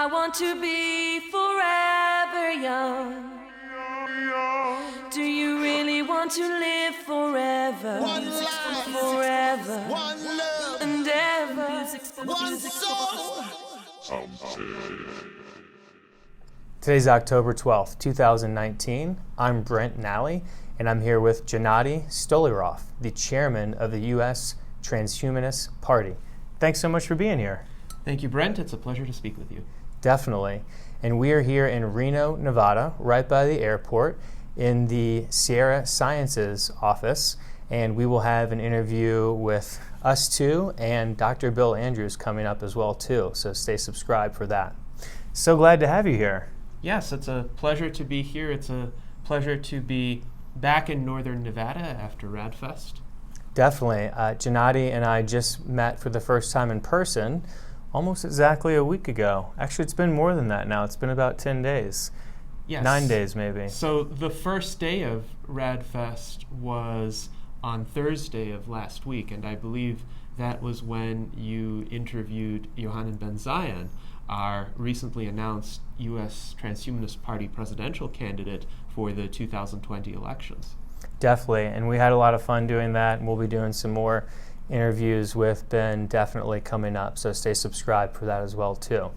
I want to be forever young. Do you really want to live forever? One life, forever, one love, and ever. one soul. Today's October 12th, 2019. I'm BrentNally, and I'm here with Gennady Stolyarov, the chairman of the US Transhumanist Party. Thanks so much for being here. Thank you, Brent. It's a pleasure to speak with you. Definitely. And we are here in Reno, Nevada, right by the airport, in the Sierra Sciences office, and we will have an interview with us two and Dr. Bill Andrews coming up as well too, so stay subscribed for that. So glad to have you here. Yes, it's a pleasure to be here. It's a pleasure to be back in northern Nevada after RAADfest. Definitely. Gennady and I just met for the first time in person almost exactly a week ago. Actually, it's been more than that now. It's been about 10 days. Yes. 9 days maybe. So the first day of RAADfest was on Thursday of last week, and I believe that was when you interviewed Yohanan Ben-Zion, our recently announced US Transhumanist Party presidential candidate for the 2020 elections. Definitely, and we had a lot of fun doing that, and we'll be doing some more interviews with Ben definitely coming up, so stay subscribed for that as well too.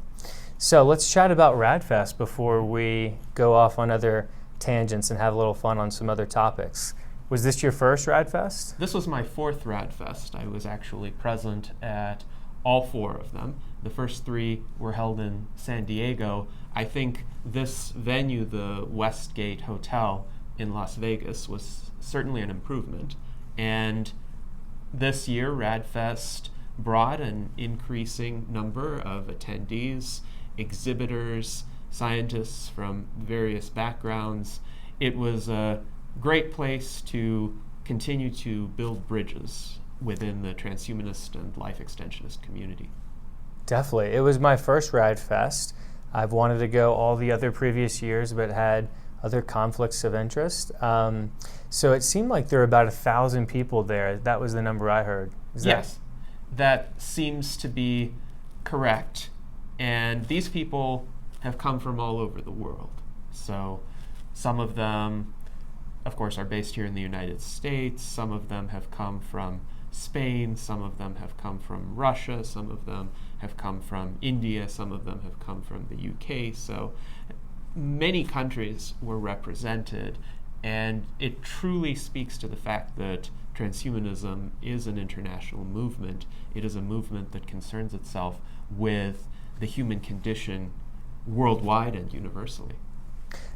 So let's chat about RAADfest before we go off on other tangents and have a little fun on some other topics. Was this your first RAADfest? This was my fourth RAADfest. I was actually present at all four of them. The first three were held in San Diego. I think this venue, the Westgate Hotel in Las Vegas, was certainly an improvement. And this year, RAADfest brought an increasing number of attendees, exhibitors, scientists from various backgrounds. It was a great place to continue to build bridges within the transhumanist and life extensionist community. Definitely. It was my first RAADfest. I've wanted to go all the other previous years, but had other conflicts of interest. So it seemed like there were about 1,000 people there. That was the number I heard. Yes, that seems to be correct. And these people have come from all over the world. So some of them, of course, are based here in the United States. Some of them have come from Spain. Some of them have come from Russia. Some of them have come from India. Some of them have come from the UK. So many countries were represented, and it truly speaks to the fact that transhumanism is an international movement. It is a movement that concerns itself with the human condition worldwide and universally.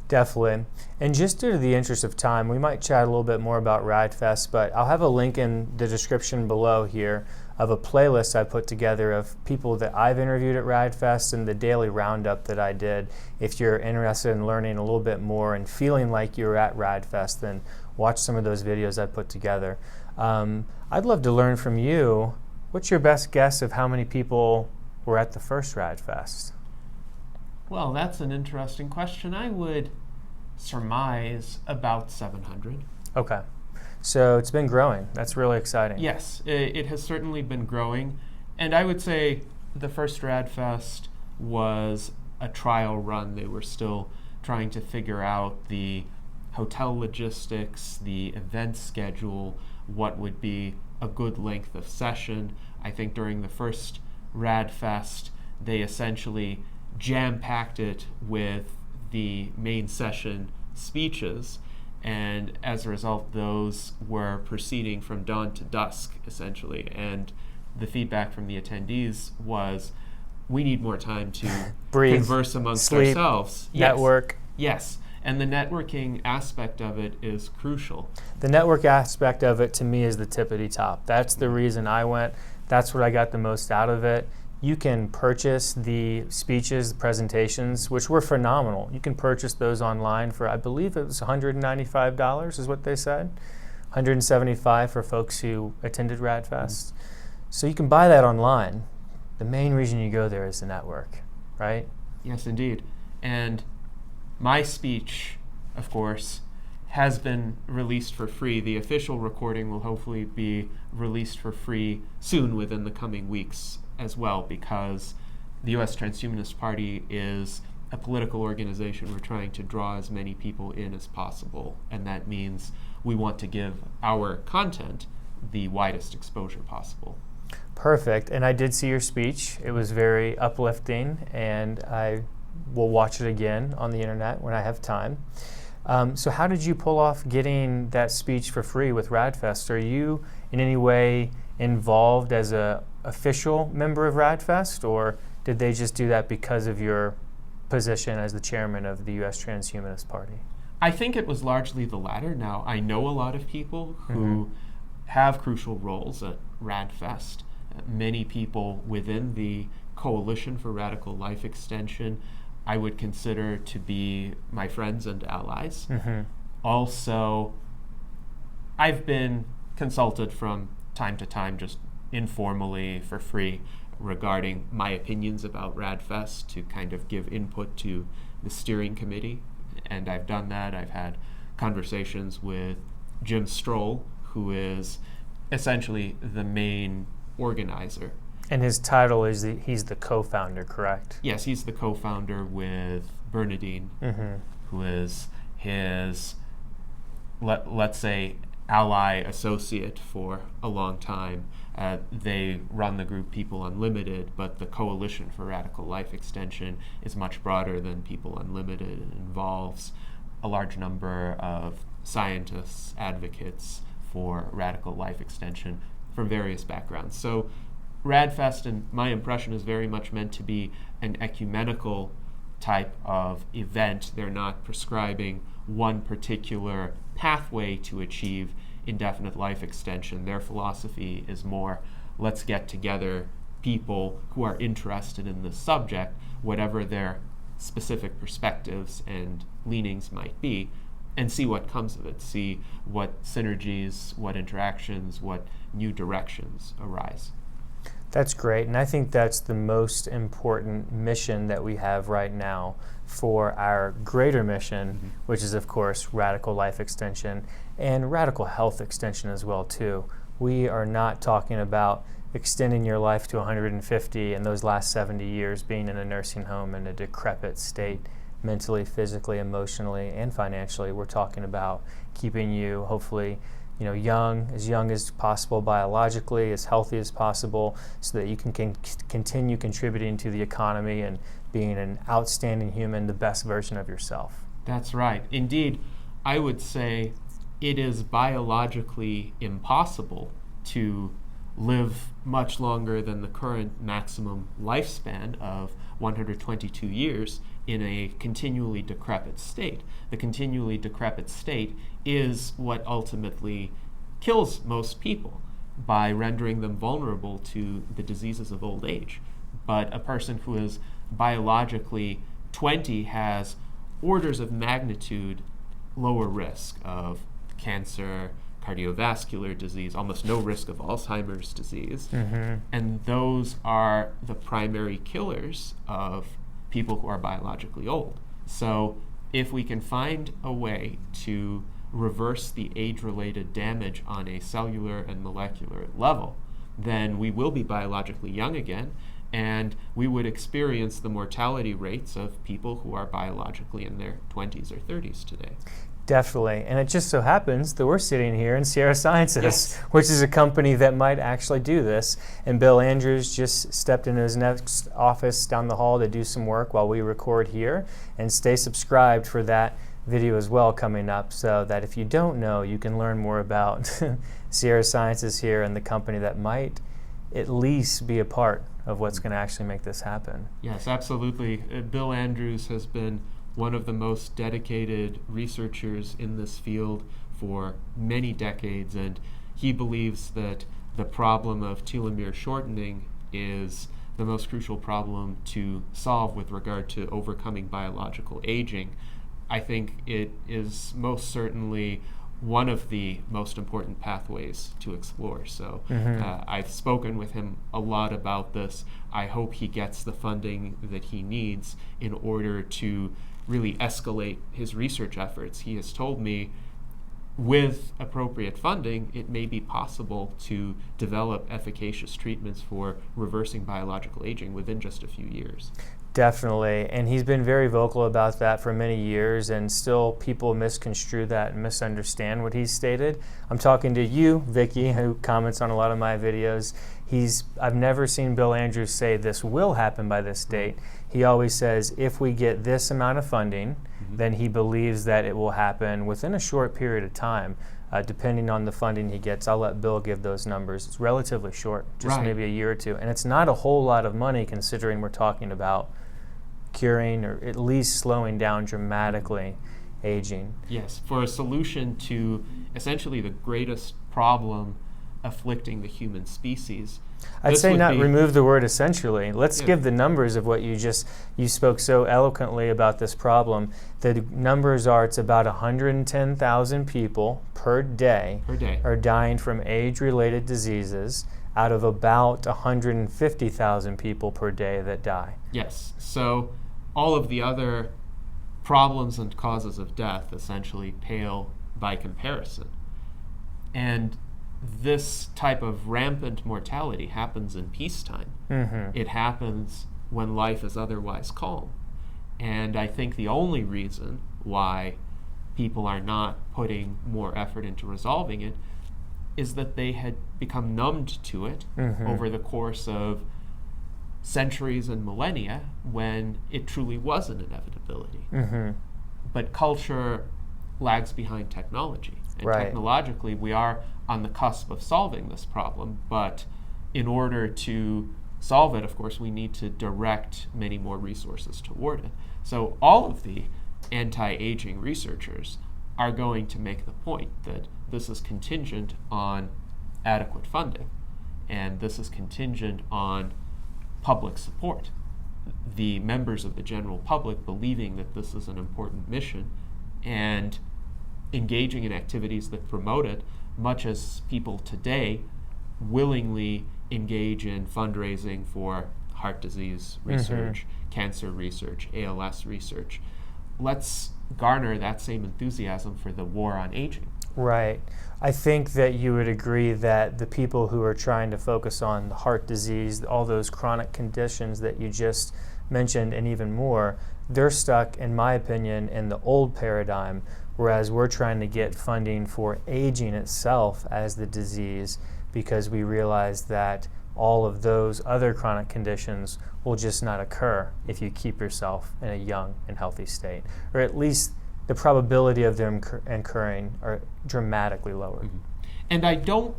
Definitely. And just due to the interest of time, we might chat a little bit more about RAADfest, but I'll have a link in the description below here of a playlist I put together of people that I've interviewed at RAADfest and the daily roundup that I did. If you're interested in learning a little bit more and feeling like you're at RAADfest, then watch some of those videos I put together. I'd love to learn from you. What's your best guess of how many people were at the first RAADfest? Well, that's an interesting question. I would surmise about 700. Okay. So it's been growing. That's really exciting. Yes, it has certainly been growing. And I would say the first RAADfest was a trial run. They were still trying to figure out the hotel logistics, the event schedule, what would be a good length of session. I think during the first RAADfest, they essentially jam-packed it with the main session speeches, and as a result, those were proceeding from dawn to dusk, essentially. And the feedback from the attendees was, we need more time to breathe, converse amongst sleep, ourselves. Network. Yes, and the networking aspect of it is crucial. The network aspect of it, to me, is the tippity top. That's the reason I went. That's what I got the most out of it. You can purchase the speeches, the presentations, which were phenomenal. You can purchase those online for, I believe it was $195 is what they said. $175 for folks who attended RAADfest. So you can buy that online. The main reason you go there is the network, right? Yes, indeed. And my speech, of course, has been released for free. The official recording will hopefully be released for free soon within the coming weeks as well, because the US Transhumanist Party is a political organization. We're trying to draw as many people in as possible, and that means we want to give our content the widest exposure possible. Perfect. And I did see your speech. It was very uplifting, and I will watch it again on the internet when I have time. So how did you pull off getting that speech for free with RAADfest? Are you in any way involved as a official member of RAADfest, or did they just do that because of your position as the chairman of the US Transhumanist Party? I think it was largely the latter. Now, I know a lot of people who have crucial roles at RAADfest. Many people within the Coalition for Radical Life Extension I would consider to be my friends and allies. Also, I've been consulted from time to time, just informally for free, regarding my opinions about RAADfest, to kind of give input to the steering committee. And I've done that. I've had conversations with Jim Stroll, who is essentially the main organizer. And his title is he's the co-founder, correct? Yes, he's the co-founder with Bernadine, who is his, let's say, ally associate for a long time. They run the group People Unlimited, but the Coalition for Radical Life Extension is much broader than People Unlimited. It involves a large number of scientists, advocates for radical life extension from various backgrounds. So RAADfest, in my impression, is very much meant to be an ecumenical type of event. They're not prescribing one particular pathway to achieve indefinite life extension. Their philosophy is more, let's get together people who are interested in this subject, whatever their specific perspectives and leanings might be, and see what comes of it, see what synergies, what interactions, what new directions arise. That's great, and I think that's the most important mission that we have right now for our greater mission, which is, of course, radical life extension and radical health extension as well, too. We are not talking about extending your life to 150 and those last 70 years being in a nursing home in a decrepit state, mentally, physically, emotionally, and financially. We're talking about keeping you, hopefully, young as possible biologically, as healthy as possible, so that you can continue contributing to the economy and being an outstanding human, the best version of yourself. That's right. Indeed, I would say it is biologically impossible to live much longer than the current maximum lifespan of 122 years in a continually decrepit state. The continually decrepit state is what ultimately kills most people by rendering them vulnerable to the diseases of old age. But a person who is biologically 20 has orders of magnitude lower risk of cancer, cardiovascular disease, almost no risk of Alzheimer's disease. And those are the primary killers of people who are biologically old. So if we can find a way to reverse the age-related damage on a cellular and molecular level, then we will be biologically young again, and we would experience the mortality rates of people who are biologically in their 20s or 30s today. Definitely, and it just so happens that we're sitting here in Sierra Sciences, which is a company that might actually do this. And Bill Andrews just stepped into his next office down the hall to do some work while we record here. And stay subscribed for that video as well coming up, so that if you don't know, you can learn more about Sierra Sciences here and the company that might at least be a part of what's going to actually make this happen. Yes, absolutely. Bill Andrews has been one of the most dedicated researchers in this field for many decades, and he believes that the problem of telomere shortening is the most crucial problem to solve with regard to overcoming biological aging. I think it is most certainly one of the most important pathways to explore. So I've spoken with him a lot about this. I hope he gets the funding that he needs in order to really escalate his research efforts. He has told me with appropriate funding, it may be possible to develop efficacious treatments for reversing biological aging within just a few years. Definitely, and he's been very vocal about that for many years, and still people misconstrue that and misunderstand what he's stated. I'm talking to you, Vicky, who comments on a lot of my videos. I've never seen Bill Andrews say this will happen by this date. He always says if we get this amount of funding, then he believes that it will happen within a short period of time. Depending on the funding he gets, I'll let Bill give those numbers. It's relatively short, just maybe a year or two. And it's not a whole lot of money considering we're talking about curing or at least slowing down dramatically aging. Yes, for a solution to essentially the greatest problem afflicting the human species. I'd say not remove the word essentially. Let's give the numbers of what you spoke so eloquently about this problem. The numbers are it's about 110,000 people per day are dying from age-related diseases out of about 150,000 people per day that die. Yes, so all of the other problems and causes of death essentially pale by comparison. And this type of rampant mortality happens in peacetime. It happens when life is otherwise calm. And I think the only reason why people are not putting more effort into resolving it is that they had become numbed to it over the course of centuries and millennia when it truly was an inevitability. But culture lags behind technology. And technologically, we are on the cusp of solving this problem, but in order to solve it, of course, we need to direct many more resources toward it. So all of the anti-aging researchers are going to make the point that this is contingent on adequate funding, and this is contingent on public support. The members of the general public believing that this is an important mission and engaging in activities that promote it, much as people today willingly engage in fundraising for heart disease research, cancer research, ALS research. Let's garner that same enthusiasm for the war on aging. Right. I think that you would agree that the people who are trying to focus on the heart disease, all those chronic conditions that you just mentioned and even more, they're stuck, in my opinion, in the old paradigm, whereas we're trying to get funding for aging itself as the disease because we realize that all of those other chronic conditions will just not occur if you keep yourself in a young and healthy state, or at least the probability of them occurring are dramatically lower. And I don't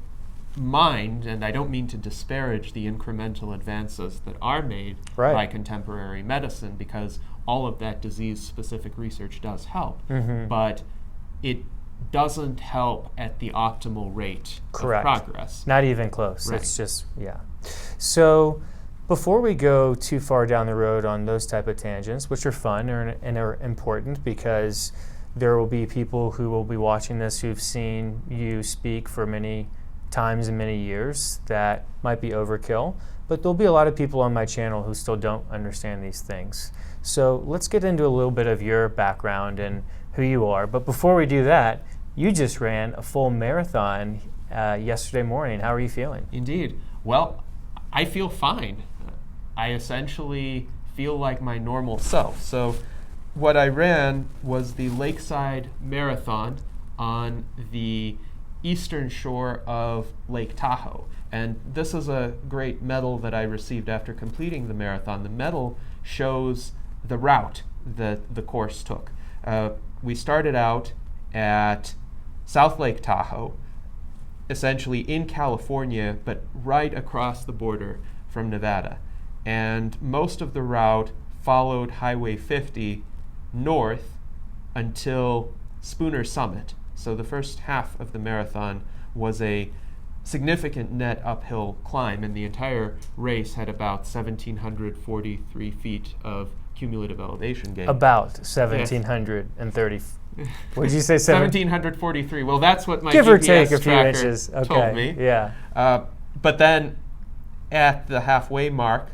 mind, and I don't mean to disparage the incremental advances that are made by contemporary medicine, because all of that disease-specific research does help, but it doesn't help at the optimal rate of progress. Not even close. It's just, So before we go too far down the road on those type of tangents, which are fun and are important because there will be people who will be watching this who've seen you speak for many times and many years, that might be overkill, but there'll be a lot of people on my channel who still don't understand these things. So let's get into a little bit of your background and who you are. But before we do that, you just ran a full marathon yesterday morning. How are you feeling? Indeed. Well, I feel fine. I essentially feel like my normal self. So what I ran was the Lakeside Marathon on the eastern shore of Lake Tahoe. And this is a great medal that I received after completing the marathon. The medal shows the route that the course took. We started out at South Lake Tahoe, essentially in California, but right across the border from Nevada. And most of the route followed Highway 50 north until Spooner Summit. So the first half of the marathon was a significant net uphill climb, and the entire race had about 1,743 feet of cumulative elevation gain. About 1,730. What did you say? 1,743. Well, that's what my give GPS or take a few tracker inches. told me. Yeah. But then at the halfway mark,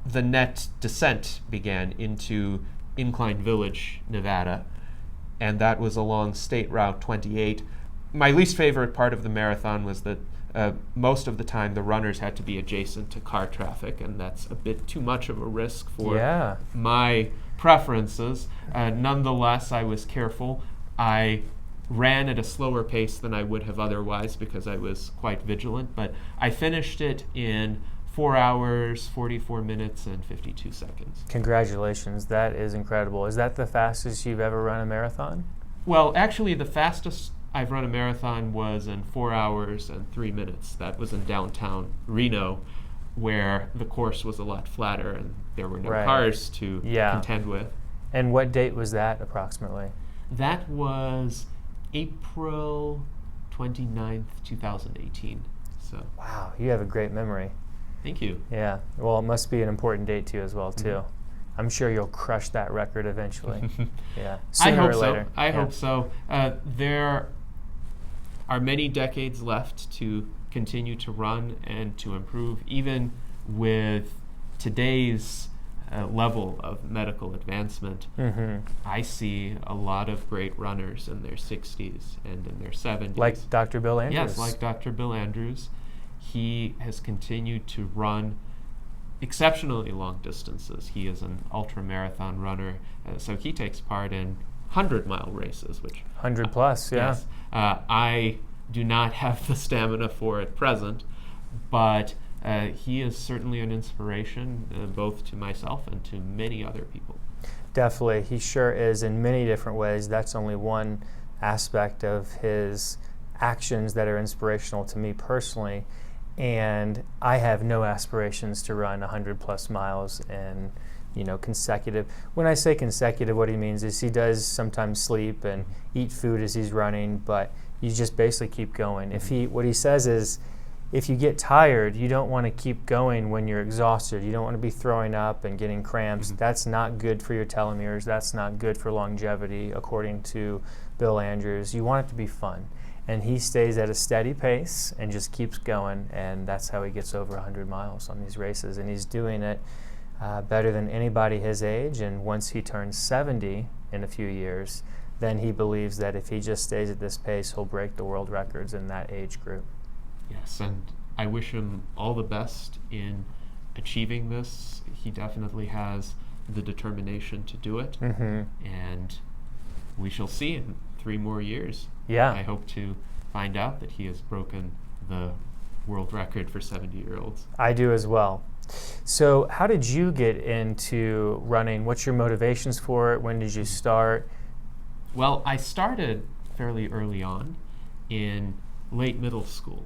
the net descent began into Incline Village, Nevada. and that was along State Route 28. My least favorite part of the marathon was that most of the time the runners had to be adjacent to car traffic, and that's a bit too much of a risk for my preferences. Nonetheless, I was careful. I ran at a slower pace than I would have otherwise because I was quite vigilant, but I finished it in 4 hours, 44 minutes, and 52 seconds. Congratulations, that is incredible. Is that the fastest you've ever run a marathon? Well, actually, the fastest I've run a marathon was in 4 hours and 3 minutes. That was in downtown Reno, where the course was a lot flatter and there were no cars to contend with. And what date was that approximately? That was April 29th, 2018. So. Wow, you have a great memory. Thank you. Yeah, well, it must be an important date to you as well, too. I'm sure you'll crush that record eventually. Yeah, sooner or later. I hope so. There are many decades left to continue to run and to improve, even with today's level of medical advancement. I see a lot of great runners in their 60s and in their 70s. Like Dr. Bill Andrews. Yes, like Dr. Bill Andrews. He has continued to run exceptionally long distances. He is an ultra-marathon runner, so he takes part in 100-mile races, which 100 plus, yeah. Yes, I do not have the stamina for at present, but he is certainly an inspiration both to myself and to many other people. Definitely, he sure is in many different ways. That's only one aspect of his actions that are inspirational to me personally. And I have no aspirations to run 100 plus miles in, consecutive. When I say consecutive, what he means is he does sometimes sleep and eat food as he's running, but you just basically keep going. What he says is, if you get tired, you don't want to keep going when you're exhausted. You don't want to be throwing up and getting cramps. That's not good for your telomeres. That's not good for longevity, according to Bill Andrews. You want it to be fun. And he stays at a steady pace and just keeps going, and that's how he gets over 100 miles on these races. And he's doing it better than anybody his age, and once he turns 70 in a few years, then he believes that if he just stays at this pace, he'll break the world records in that age group. Yes, and I wish him all the best in achieving this. He definitely has the determination to do it, and we shall see in 3 more years. Yeah. I hope to find out that he has broken the world record for 70-year-olds. I do as well. So how did you get into running? What's your motivations for it? When did you start? Well, I started fairly early on in late middle school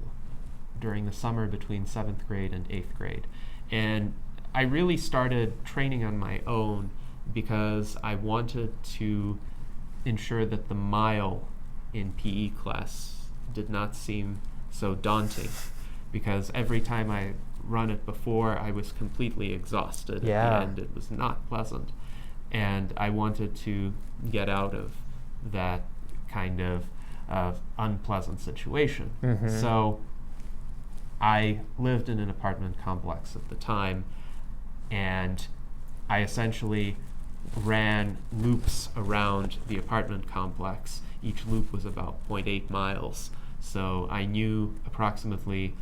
during the summer between 7th grade and 8th grade. And I really started training on my own because I wanted to ensure that the mile in PE class did not seem so daunting, because every time I run it before, I was completely exhausted at the end. It was not pleasant, and I wanted to get out of that kind of unpleasant situation. So I lived in an apartment complex at the time, and I essentially ran loops around the apartment complex. Each loop was about 0.8 miles, so I knew approximately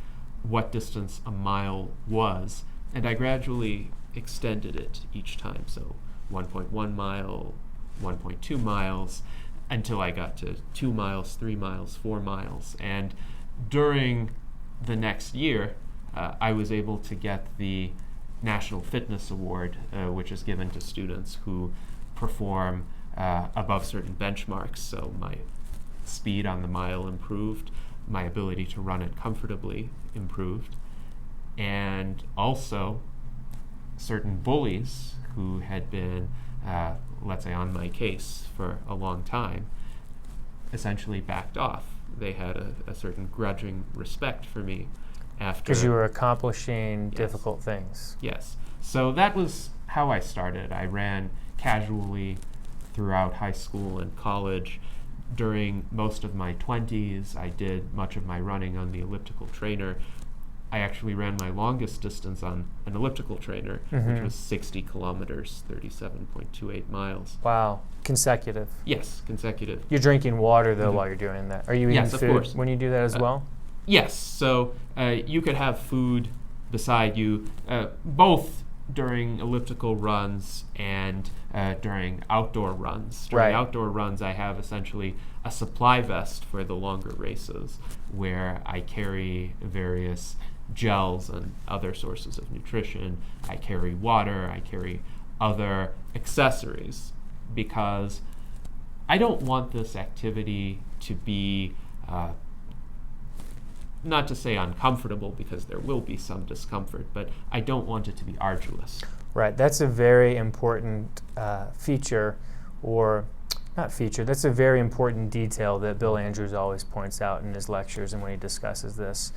what distance a mile was, and I gradually extended it each time, so 1.1 mile, 1.2 miles, until I got to 2 miles, 3 miles, 4 miles. And during the next year, I was able to get the National Fitness Award, which is given to students who perform above certain benchmarks. So my speed on the mile improved, my ability to run it comfortably improved, and also certain bullies who had been, let's say, on my case for a long time, essentially backed off. They had a certain grudging respect for me after. Because you were accomplishing difficult things. Yes. So that was how I started. I ran casually throughout high school and college. During most of my 20s, I did much of my running on the elliptical trainer. I actually ran my longest distance on an elliptical trainer, which was 60 kilometers, 37.28 miles. Wow. Consecutive. Yes, consecutive. You're drinking water, though, while you're doing that. Are you eating Yes, of food course. when you do that as well? Yes, so you could have food beside you, both during elliptical runs and during outdoor runs. During Right. outdoor runs, I have essentially a supply vest for the longer races where I carry various gels and other sources of nutrition. I carry water, I carry other accessories, because I don't want this activity to be not to say uncomfortable, because there will be some discomfort, but I don't want it to be arduous. Right. That's a very important feature, or not feature, that's a very important detail that Bill Andrews always points out in his lectures and when he discusses this.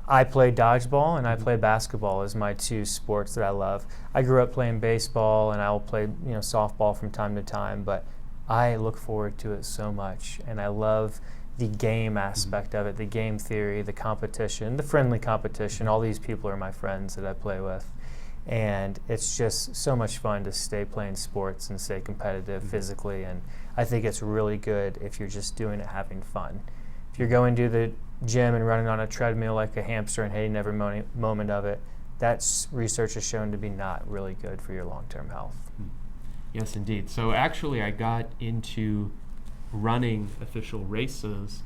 I play dodgeball and I play basketball as my two sports that I love. I grew up playing baseball and I will play softball from time to time, but I look forward to it so much, and I love the game aspect of it, the game theory, the competition, the friendly competition. All these people are my friends that I play with, and it's just so much fun to stay playing sports and stay competitive physically, and I think it's really good if you're just doing it having fun. If you're going to the gym and running on a treadmill like a hamster and hating every moment of it, that's research has shown to be not really good for your long-term health. Yes, indeed. So actually I got into running official races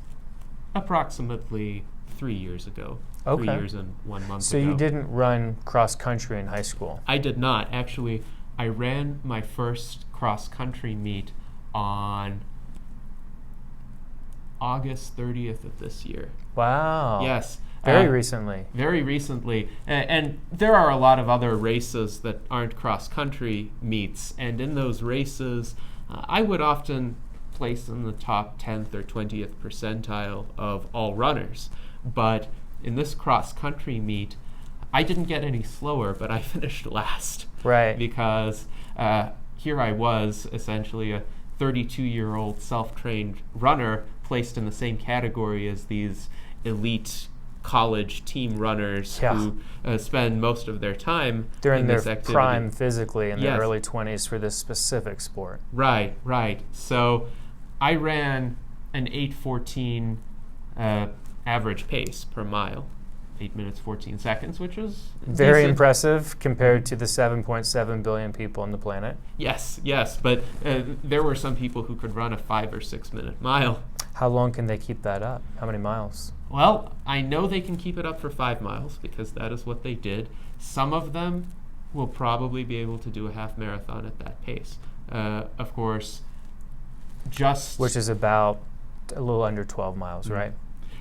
approximately 3 years ago. Okay. 3 years and 1 month So ago. you didn't run cross country in high school? I did not. Actually, I ran my first cross-country meet on August 30th of this year. Wow. Yes. Very recently. Very recently. And there are a lot of other races that aren't cross-country meets, and in those races, I would often place in the top 10th or 20th percentile of all runners. But in this cross-country meet, I didn't get any slower, but I finished last. Right. Because here I was, essentially a 32-year-old self-trained runner placed in the same category as these elite college team runners who spend most of their time during in their this activity. prime physically in their Yes. early 20s for this specific sport. Right, right. So I ran an 8:14 average pace per mile, 8 minutes 14 seconds, which is Very decent. impressive compared to the 7.7 billion people on the planet. Yes, yes, but there were some people who could run a 5 or 6 minute mile. How long can they keep that up? How many miles? Well, I know they can keep it up for 5 miles because that is what they did. Some of them will probably be able to do a half marathon at that pace. Of course, Which is about a little under 12 miles, right?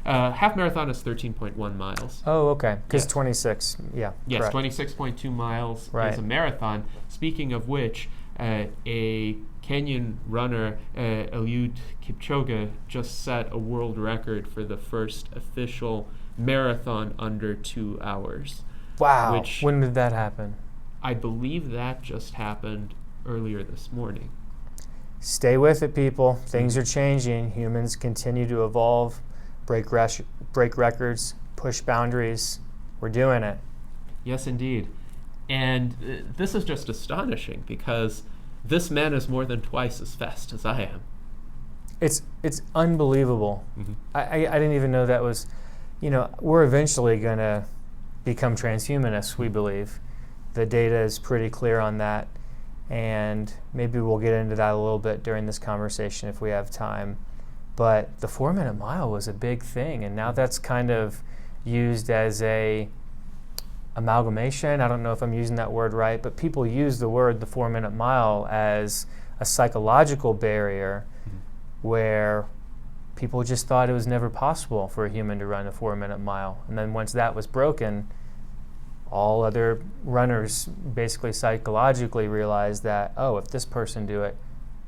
Half marathon is 13.1 miles. Oh, okay. Because Yes. 26, yeah. Yes, correct. 26.2 miles Right. is a marathon. Speaking of which, a Kenyan runner, Eliud Kipchoge, just set a world record for the first official marathon under 2 hours. Wow. Which When did that happen? I believe that just happened earlier this morning. Stay with it, people. Things are changing. Humans continue to evolve, break records, push boundaries. We're doing it. Yes, indeed. And this is just astonishing because this man is more than twice as fast as I am. It's unbelievable. I didn't even know that was, we're eventually going to become transhumanists, we believe. The data is pretty clear on that, and maybe we'll get into that a little bit during this conversation if we have time. But the 4-minute mile was a big thing, and now that's kind of used as a amalgamation. I don't know if I'm using that word right, but people use the 4-minute mile as a psychological barrier where people just thought it was never possible for a human to run a 4-minute mile. And then once that was broken, all other runners basically psychologically realized that, oh, if this person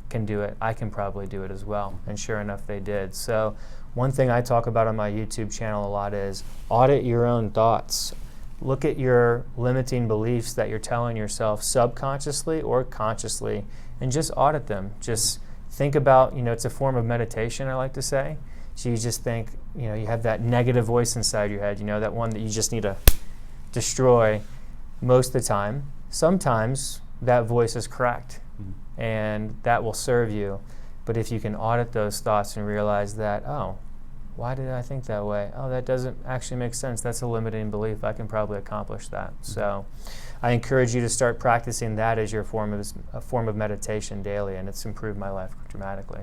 can do it, I can probably do it as well. And sure enough, they did. So one thing I talk about on my YouTube channel a lot is audit your own thoughts. Look at your limiting beliefs that you're telling yourself subconsciously or consciously, and just audit them. Just think about, it's a form of meditation, I like to say. So you just think, you have that negative voice inside your head, that one that you just need to destroy most of the time. Sometimes that voice is correct, and that will serve you. But if you can audit those thoughts and realize that, oh, why did I think that way? Oh, that doesn't actually make sense. That's a limiting belief. I can probably accomplish that. So I encourage you to start practicing that as your form of meditation daily, and it's improved my life dramatically.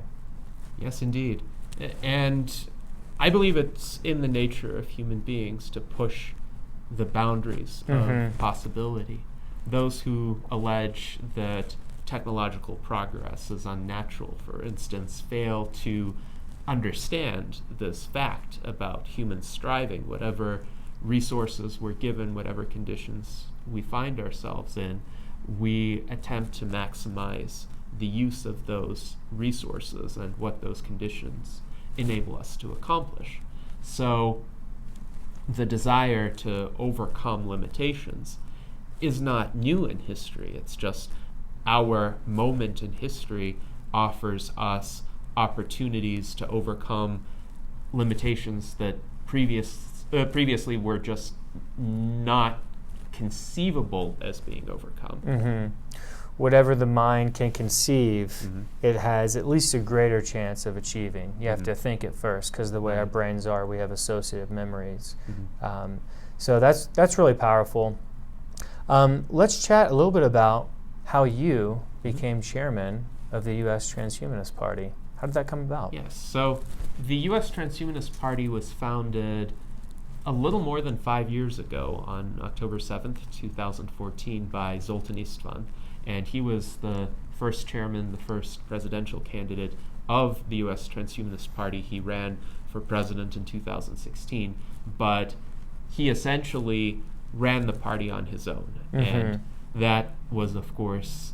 Yes, indeed. And I believe it's in the nature of human beings to push the boundaries of possibility. Those who allege that technological progress is unnatural, for instance, fail to understand this fact about human striving. Whatever resources we're given, whatever conditions we find ourselves in, we attempt to maximize the use of those resources and what those conditions enable us to accomplish. So the desire to overcome limitations is not new in history. It's just our moment in history offers us opportunities to overcome limitations that previously were just not conceivable as being overcome. Whatever the mind can conceive, it has at least a greater chance of achieving. You have to think it first, because the way our brains are, we have associative memories. So that's really powerful. Let's chat a little bit about how you became chairman of the US Transhumanist Party. How did that come about? Yes, so the US Transhumanist Party was founded a little more than 5 years ago on October 7th, 2014 by Zoltan Istvan. And he was the first chairman, the first presidential candidate of the US Transhumanist Party. He ran for president in 2016, but he essentially ran the party on his own. And that was, of course,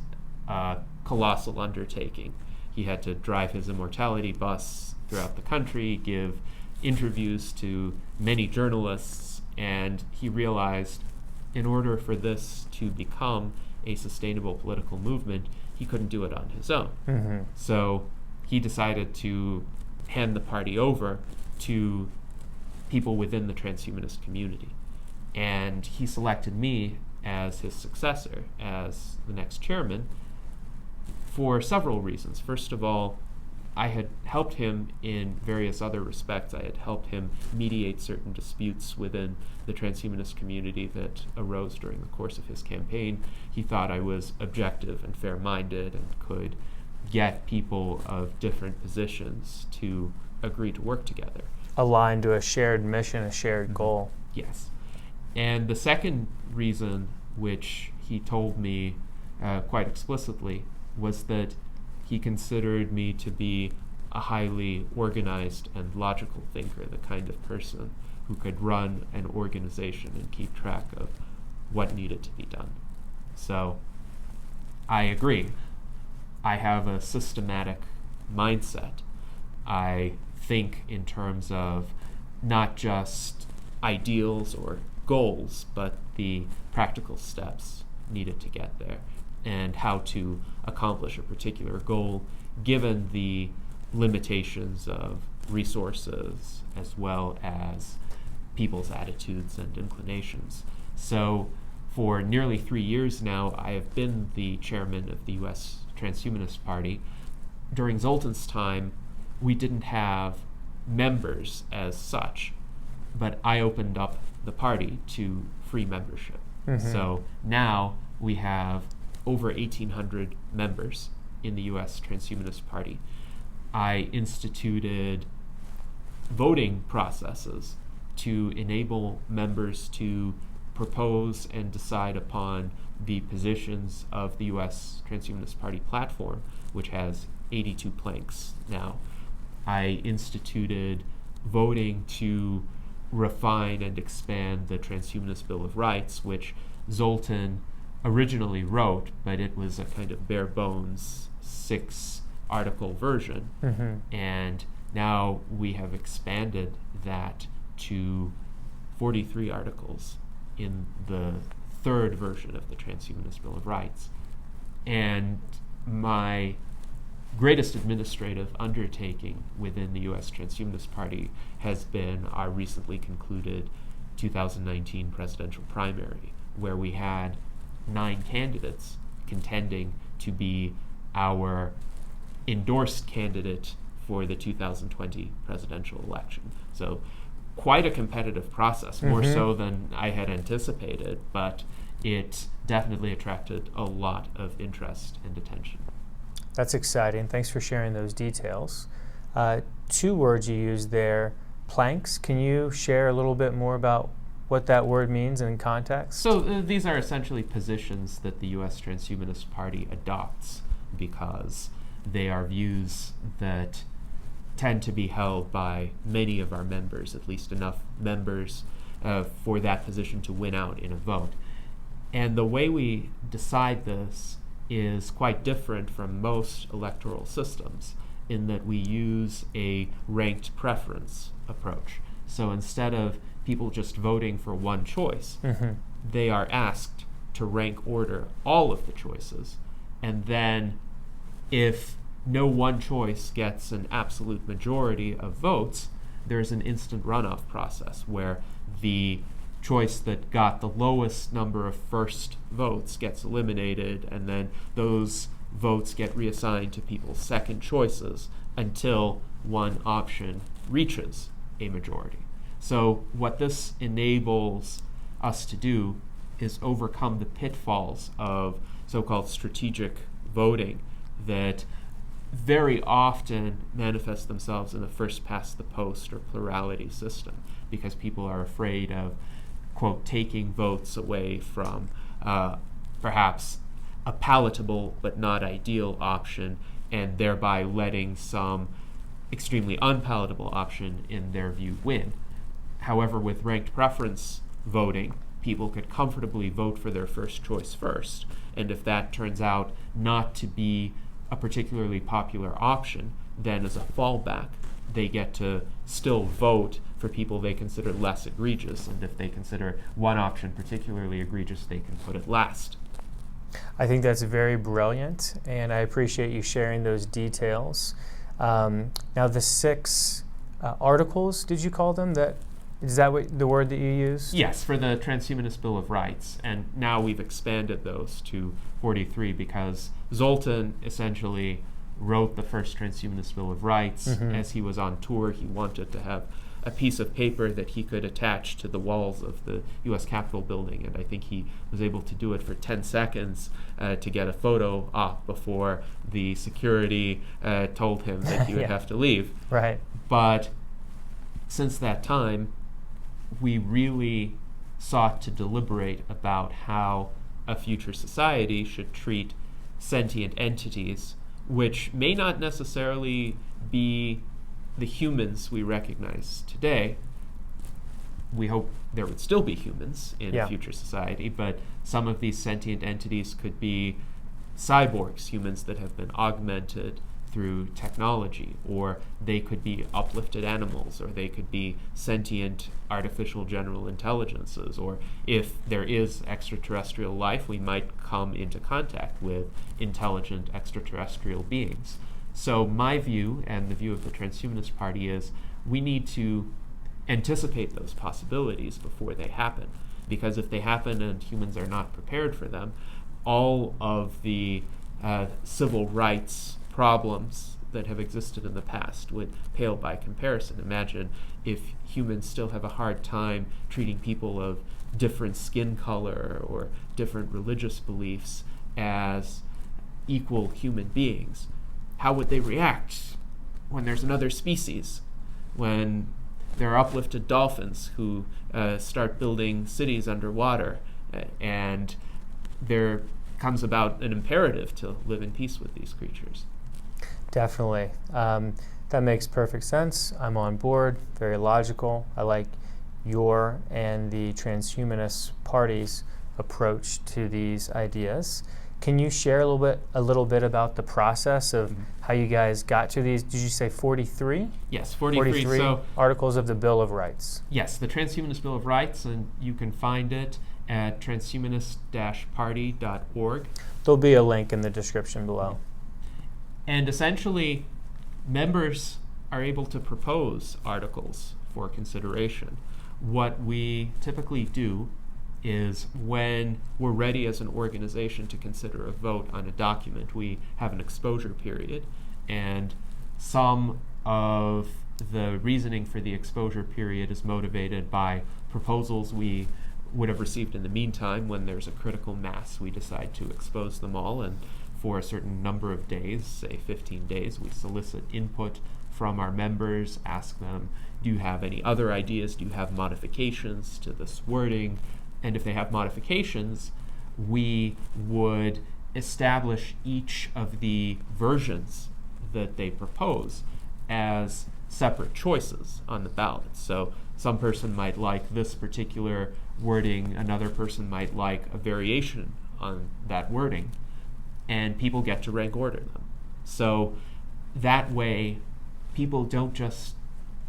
a colossal undertaking. He had to drive his immortality bus throughout the country, give interviews to many journalists, and he realized in order for this to become a sustainable political movement, he couldn't do it on his own. So he decided to hand the party over to people within the transhumanist community. And he selected me as his successor, as the next chairman, for several reasons. First of all, I had helped him in various other respects. I had helped him mediate certain disputes within the transhumanist community that arose during the course of his campaign. He thought I was objective and fair-minded and could get people of different positions to agree to work together. Aligned to a shared mission, a shared goal. Yes. And the second reason, which he told me quite explicitly, was that he considered me to be a highly organized and logical thinker, the kind of person who could run an organization and keep track of what needed to be done. So I agree. I have a systematic mindset. I think in terms of not just ideals or goals, but the practical steps needed to get there and how to accomplish a particular goal given the limitations of resources as well as people's attitudes and inclinations. So for nearly 3 years now, I have been the chairman of the US Transhumanist Party. During Zoltan's time, we didn't have members as such, but I opened up the party to free membership. So now we have over 1,800 members in the US Transhumanist Party. I instituted voting processes to enable members to propose and decide upon the positions of the US Transhumanist Party platform, which has 82 planks now. I instituted voting to refine and expand the Transhumanist Bill of Rights, which Zoltan originally wrote, but it was a kind of bare bones 6-article version. And now we have expanded that to 43 articles in the 3rd version of the Transhumanist Bill of Rights. And my greatest administrative undertaking within the US Transhumanist Party has been our recently concluded 2019 presidential primary, where we had 9 candidates contending to be our endorsed candidate for the 2020 presidential election. So quite a competitive process, more so than I had anticipated, but it definitely attracted a lot of interest and attention. That's exciting. Thanks for sharing those details. 2 words you used there, planks. Can you share a little bit more about what that word means in context? So these are essentially positions that the US Transhumanist Party adopts because they are views that tend to be held by many of our members, at least enough members for that position to win out in a vote. And the way we decide this is quite different from most electoral systems in that we use a ranked preference approach. So instead of people just voting for one choice, they are asked to rank order all of the choices, and then if no one choice gets an absolute majority of votes, there's an instant runoff process where the choice that got the lowest number of first votes gets eliminated, and then those votes get reassigned to people's second choices until one option reaches a majority. So what this enables us to do is overcome the pitfalls of so-called strategic voting that very often manifest themselves in a first-past-the-post or plurality system because people are afraid of, quote, taking votes away from perhaps a palatable but not ideal option and thereby letting some extremely unpalatable option in their view win. However, with ranked preference voting, people could comfortably vote for their first choice first, and if that turns out not to be a particularly popular option, then as a fallback, they get to still vote for people they consider less egregious, and if they consider one option particularly egregious, they can put it last. I think that's very brilliant, and I appreciate you sharing those details. Now, the 6 articles, did you call them? Is that the word that you used? Yes, for the Transhumanist Bill of Rights, and now we've expanded those to 43 because Zoltan essentially wrote the first Transhumanist Bill of Rights. As he was on tour, he wanted to have a piece of paper that he could attach to the walls of the U.S. Capitol building, and I think he was able to do it for 10 seconds to get a photo op before the security told him that he would have to leave. Right. But since that time, we really sought to deliberate about how a future society should treat sentient entities, which may not necessarily be the humans we recognize today. We hope there would still be humans in a future society, but some of these sentient entities could be cyborgs, humans that have been augmented through technology, or they could be uplifted animals, or they could be sentient artificial general intelligences, or if there is extraterrestrial life, we might come into contact with intelligent extraterrestrial beings. So my view, and the view of the Transhumanist Party, is we need to anticipate those possibilities before they happen, because if they happen and humans are not prepared for them, all of the civil rights problems that have existed in the past would pale by comparison. Imagine if humans still have a hard time treating people of different skin color or different religious beliefs as equal human beings. How would they react when there's another species? When there are uplifted dolphins who start building cities underwater, and there comes about an imperative to live in peace with these creatures. Definitely. That makes perfect sense. I'm on board. Very logical. I like your and the Transhumanist Party's approach to these ideas. Can you share a little bit about the process of how you guys got to these? Did you say 43? Yes, 43. So, articles of the Bill of Rights. Yes, the Transhumanist Bill of Rights, and you can find it at transhumanist-party.org. There'll be a link in the description below. And essentially, members are able to propose articles for consideration. What we typically do is when we're ready as an organization to consider a vote on a document, we have an exposure period, and some of the reasoning for the exposure period is motivated by proposals we would have received in the meantime. When there's a critical mass, we decide to expose them all, and for a certain number of days, say 15 days, we solicit input from our members, ask them, do you have any other ideas? Do you have modifications to this wording? And if they have modifications, we would establish each of the versions that they propose as separate choices on the ballot. So some person might like this particular wording, another person might like a variation on that wording, and people get to rank order them. So that way, people don't just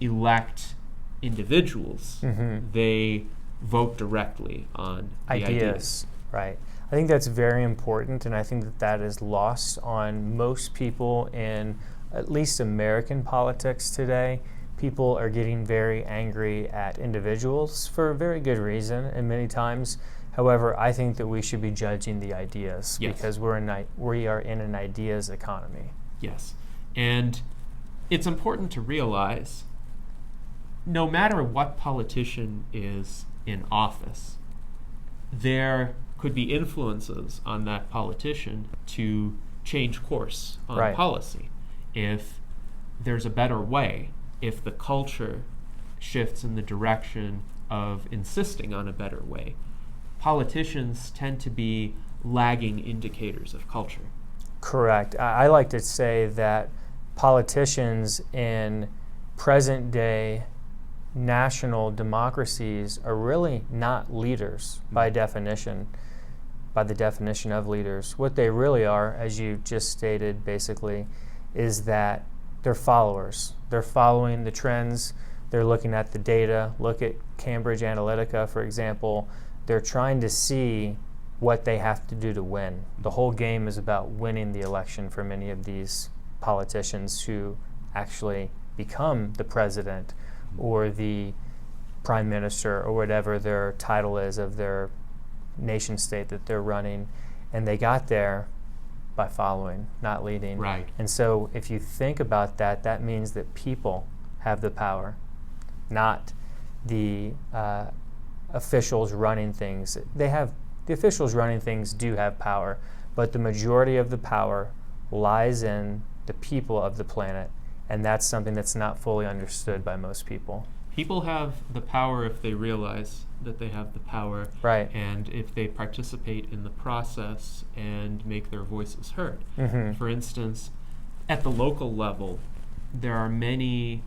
elect individuals, they vote directly on the ideas. Right. I think that's very important, and I think that that is lost on most people in at least American politics today. People are getting very angry at individuals for a very good reason, and many times. However, I think that we should be judging the ideas because we are in an ideas economy. Yes. And it's important to realize no matter what politician is in office, there could be influences on that politician to change course on policy. If there's a better way, if the culture shifts in the direction of insisting on a better way, politicians tend to be lagging indicators of culture. Correct. I like to say that politicians in present day national democracies are really not leaders by definition, by the definition of leaders. What they really are, as you just stated basically, is that they're followers. They're following the trends. They're looking at the data. Look at Cambridge Analytica, for example. They're trying to see what they have to do to win. The whole game is about winning the election for many of these politicians who actually become the president or the prime minister or whatever their title is of their nation state that they're running. And they got there by following, not leading. Right. And so if you think about that, that means that people have the power, not the officials running things. The officials running things do have power, but the majority of the power lies in the people of the planet, and that's something that's not fully understood by most people. People have the power if they realize that they have the power, right, and if they participate in the process and make their voices heard. For instance, at the local level, there are many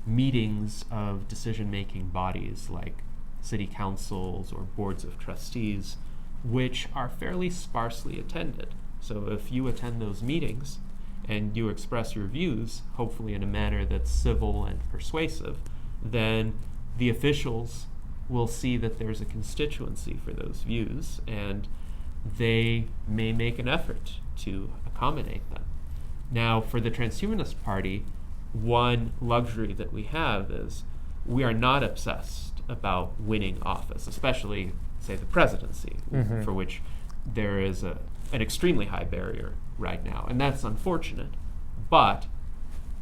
meetings of decision-making bodies like city councils or boards of trustees, which are fairly sparsely attended. So if you attend those meetings and you express your views, hopefully in a manner that's civil and persuasive, then the officials will see that there's a constituency for those views, and they may make an effort to accommodate them. Now, for the Transhumanist Party, one luxury that we have is we are not obsessed about winning office, especially, say, the presidency, for which there is an extremely high barrier right now, and that's unfortunate. But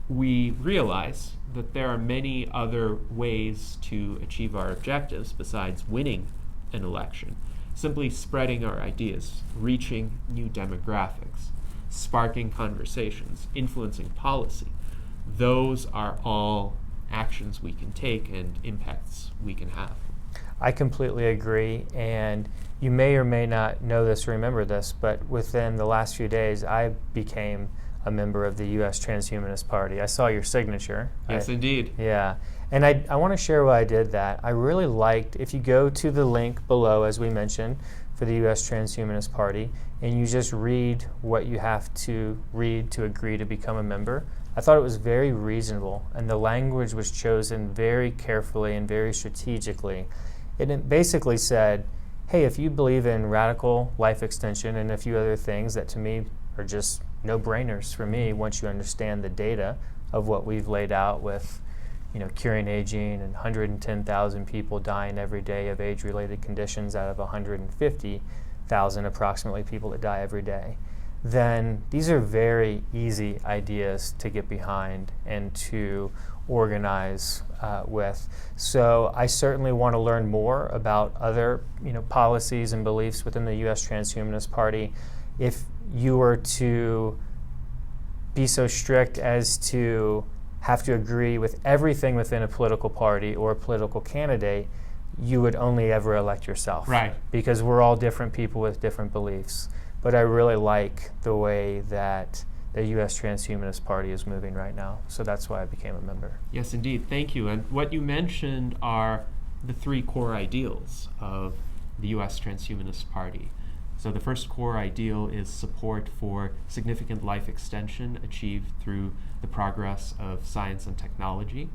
we realize that there are many other ways to achieve our objectives besides winning an election. Simply spreading our ideas, reaching new demographics, sparking conversations, influencing policy. Those are all actions we can take and impacts we can have. I completely agree, and you may or may not know this or remember this, but within the last few days, I became a member of the US Transhumanist Party. I saw your signature. Yes, indeed. Yeah, and I want to share why I did that. I really liked, if you go to the link below, as we mentioned, for the US Transhumanist Party, and you just read what you have to read to agree to become a member, I thought it was very reasonable, and the language was chosen very carefully and very strategically. It basically said, hey, if you believe in radical life extension and a few other things that to me are just no-brainers for me once you understand the data of what we've laid out with, curing aging and 110,000 people dying every day of age-related conditions out of 150,000 approximately people that die every day. Then these are very easy ideas to get behind and to organize with. So I certainly want to learn more about other policies and beliefs within the US Transhumanist Party. If you were to be so strict as to have to agree with everything within a political party or a political candidate, you would only ever elect yourself. Right. Because we're all different people with different beliefs. But I really like the way that the US Transhumanist Party is moving right now. So that's why I became a member. Yes, indeed. Thank you. And what you mentioned are the three core ideals of the US Transhumanist Party. So the first core ideal is support for significant life extension achieved through the progress of science and technology.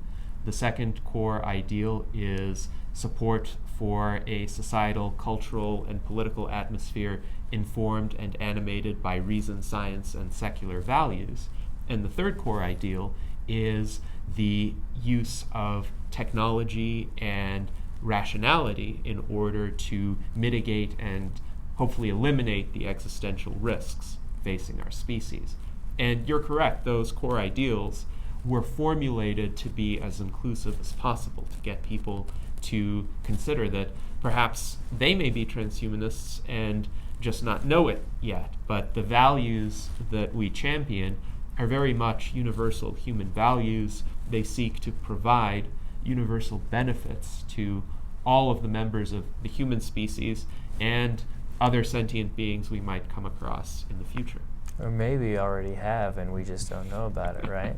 The second core ideal is support for a societal, cultural, and political atmosphere informed and animated by reason, science, and secular values. And the third core ideal is the use of technology and rationality in order to mitigate and hopefully eliminate the existential risks facing our species. And you're correct, those core ideals were formulated to be as inclusive as possible, to get people to consider that perhaps they may be transhumanists and just not know it yet, but the values that we champion are very much universal human values. They seek to provide universal benefits to all of the members of the human species and other sentient beings we might come across in the future. Or maybe already have and we just don't know about it, right?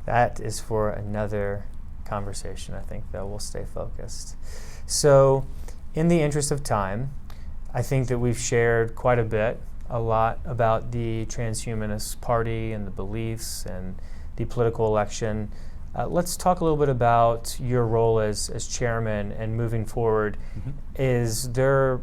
That is for another conversation, I think, though. We'll stay focused. So, in the interest of time, I think that we've shared quite a lot about the Transhumanist Party and the beliefs and the political election. Let's talk a little bit about your role as chairman and moving forward. Mm-hmm. Is there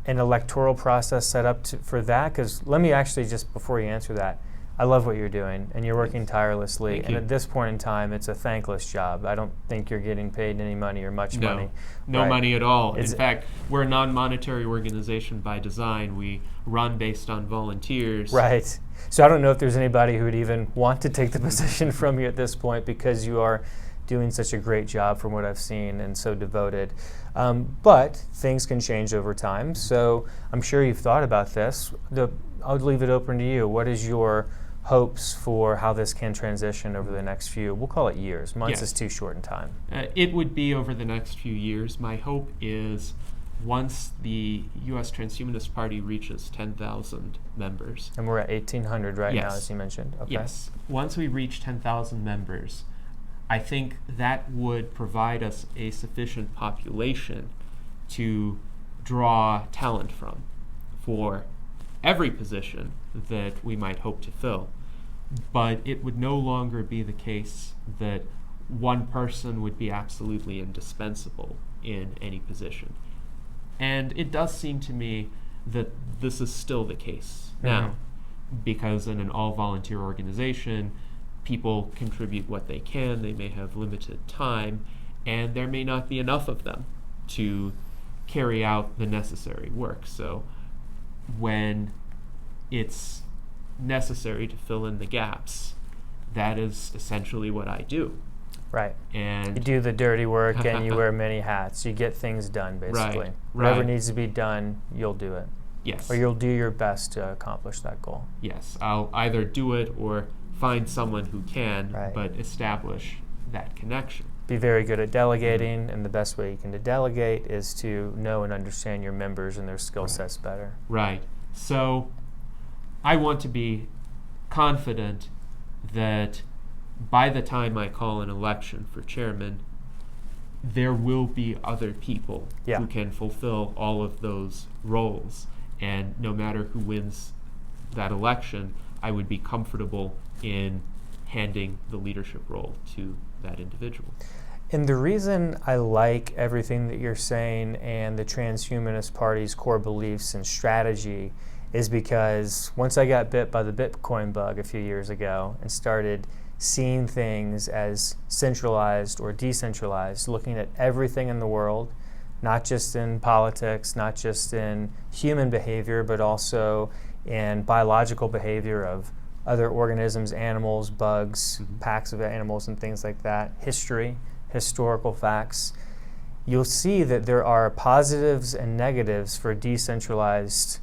an electoral process set up for that? Because let me actually, just before you answer that, I love what you're doing, and you're working tirelessly. Thank and you. At this point in time, it's a thankless job. I don't think you're getting paid any money or much money. No right? money at all. Is in fact, we're a non-monetary organization by design. We run based on volunteers. Right. So I don't know if there's anybody who would even want to take the position from you at this point, because you are doing such a great job from what I've seen and so devoted. But things can change over time. So I'm sure you've thought about this. I'll leave it open to you. What is your hopes for how this can transition over the next few, we'll call it years. Months is too short in time. It would be over the next few years. My hope is once the US Transhumanist Party reaches 10,000 members. And we're at 1,800 right now, Yes. as you mentioned. Okay. Yes. Once we reach 10,000 members, I think that would provide us a sufficient population to draw talent from for every position that we might hope to fill. But it would no longer be the case that one person would be absolutely indispensable in any position. And it does seem to me that this is still the case now, because in an all-volunteer organization, people contribute what they can, they may have limited time, and there may not be enough of them to carry out the necessary work. So when it's necessary to fill in the gaps, that is essentially what I do. Right. And you do the dirty work and you wear many hats. You get things done, basically. Right. Whatever needs to be done, you'll do it. Yes. Or you'll do your best to accomplish that goal. Yes. I'll either do it or find someone who can, Right. but establish that connection. Be very good at delegating, and the best way you can delegate is to know and understand your members and their skill sets better. Right. So I want to be confident that by the time I call an election for chairman, there will be other people who can fulfill all of those roles. And no matter who wins that election, I would be comfortable in handing the leadership role to that individual. And the reason I like everything that you're saying and the Transhumanist Party's core beliefs and strategy is because once I got bit by the Bitcoin bug a few years ago and started seeing things as centralized or decentralized, looking at everything in the world, not just in politics, not just in human behavior, but also in biological behavior of other organisms, animals, bugs, packs of animals and things like that, history, historical facts, you'll see that there are positives and negatives for decentralized